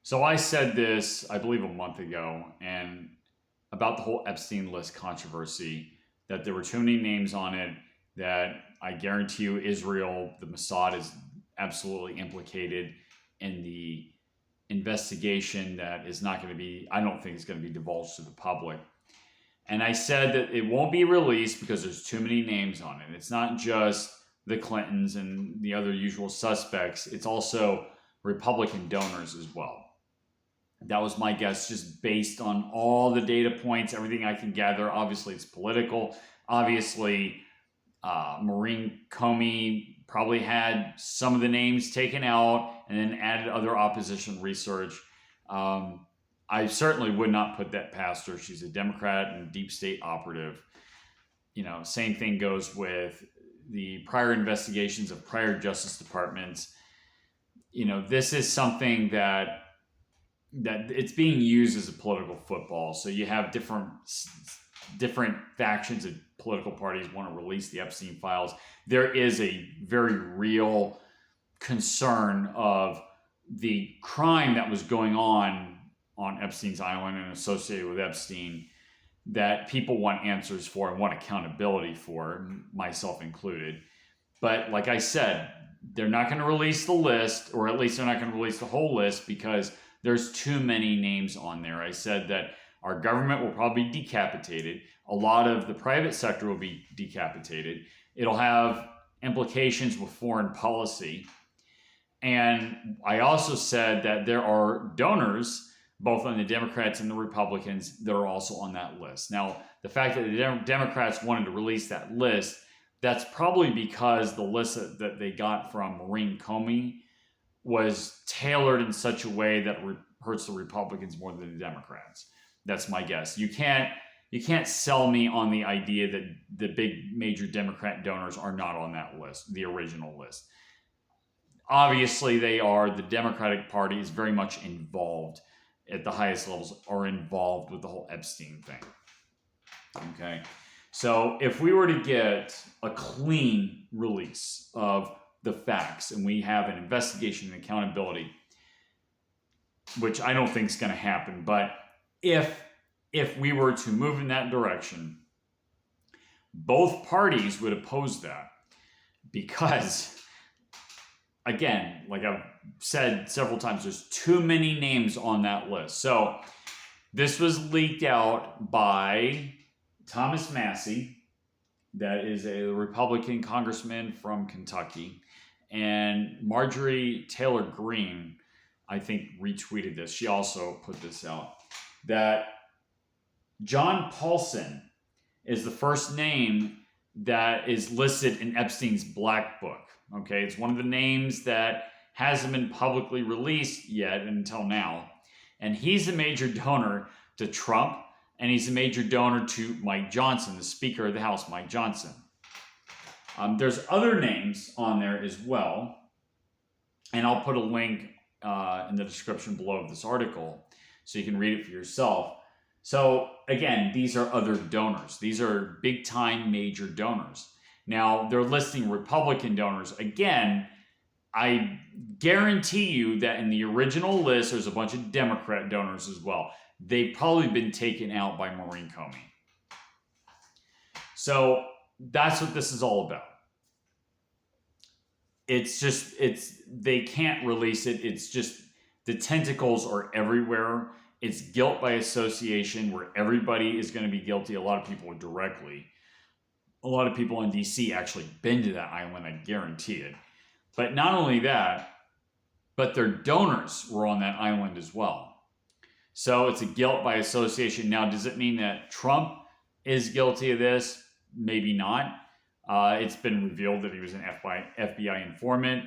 So I said this, I believe, a month ago, and about the whole Epstein list controversy, that there were too many names on it, that I guarantee you Israel, the Mossad is absolutely implicated in the investigation that is not going to be, I don't think it's going to be divulged to the public. And I said that it won't be released because there's too many names on it. It's not just the Clintons and the other usual suspects, it's also Republican donors as well. That was my guess, just based on all the data points, everything I can gather. Obviously, it's political. Obviously, Maureen Comey probably had some of the names taken out and then added other opposition research. I certainly would not put that past her. She's a Democrat and deep state operative. Same thing goes with the prior investigations of prior Justice Departments. This is something that it's being used as a political football. So you have different factions of political parties want to release the Epstein files. There is a very real concern of the crime that was going on Epstein's Island and associated with Epstein that people want answers for and want accountability for, myself included. But like I said, they're not going to release the list, or at least they're not going to release the whole list because there's too many names on there. I said that our government will probably be decapitated. A lot of the private sector will be decapitated. It'll have implications with foreign policy. And I also said that there are donors, both on the Democrats and the Republicans, that are also on that list. Now, the fact that the Democrats wanted to release that list, that's probably because the list that they got from Maureen Comey was tailored in such a way that hurts the Republicans more than the Democrats. That's my guess. You can't sell me on the idea that the big major Democrat donors are not on that list, the original list. Obviously, they are. The Democratic Party is very much involved at the highest levels, are involved with the whole Epstein thing. Okay. So if we were to get a clean release of the facts and we have an investigation and accountability, which I don't think is going to happen, but if we were to move in that direction, both parties would oppose that because, again, like I've said several times, there's too many names on that list. So this was leaked out by Thomas Massie, that is a Republican congressman from Kentucky, and Marjorie Taylor Greene, I think, retweeted this. She also put this out, that John Paulson is the first name that is listed in Epstein's Black Book. Okay, it's one of the names that hasn't been publicly released yet until now. And he's a major donor to Trump, and he's a major donor to Mike Johnson, the Speaker of the House, Mike Johnson. There's other names on there as well, and I'll put a link in the description below of this article so you can read it for yourself. So again, these are other donors. These are big-time major donors. Now, they're listing Republican donors. Again, I guarantee you that in the original list, there's a bunch of Democrat donors as well. They've probably been taken out by Maureen Comey. So that's what this is all about. They can't release it. It's just the tentacles are everywhere. It's guilt by association where everybody is going to be guilty. A lot of people directly. A lot of people in DC actually been to that island, I guarantee it. But not only that, but their donors were on that island as well. So it's a guilt by association. Now, does it mean that Trump is guilty of this? Maybe not. It's been revealed that he was an FBI informant.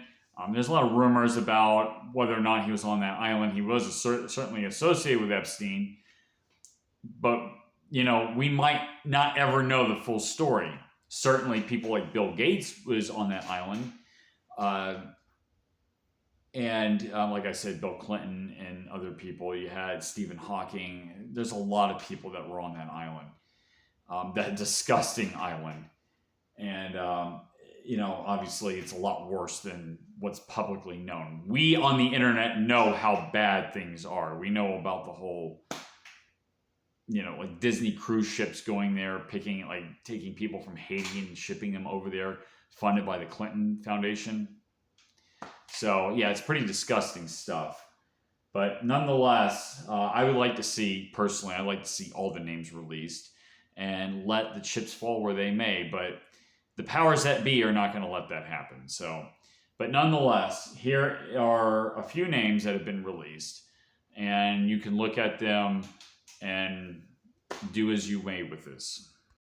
There's a lot of rumors about whether or not he was on that island. He was certainly associated with Epstein. But, we might not ever know the full story. Certainly people like Bill Gates was on that island. And like I said, Bill Clinton and other people. You had Stephen Hawking. There's a lot of people that were on that island, that disgusting island. And, obviously it's a lot worse than what's publicly known. We on the internet know how bad things are. We know about the whole, like Disney cruise ships going there, taking people from Haiti and shipping them over there, funded by the Clinton Foundation. So yeah, it's pretty disgusting stuff. But nonetheless, I would like to see, personally, I'd like to see all the names released and let the chips fall where they may. But the powers that be are not going to let that happen. So, but nonetheless, here are a few names that have been released, and you can look at them and do as you may with this.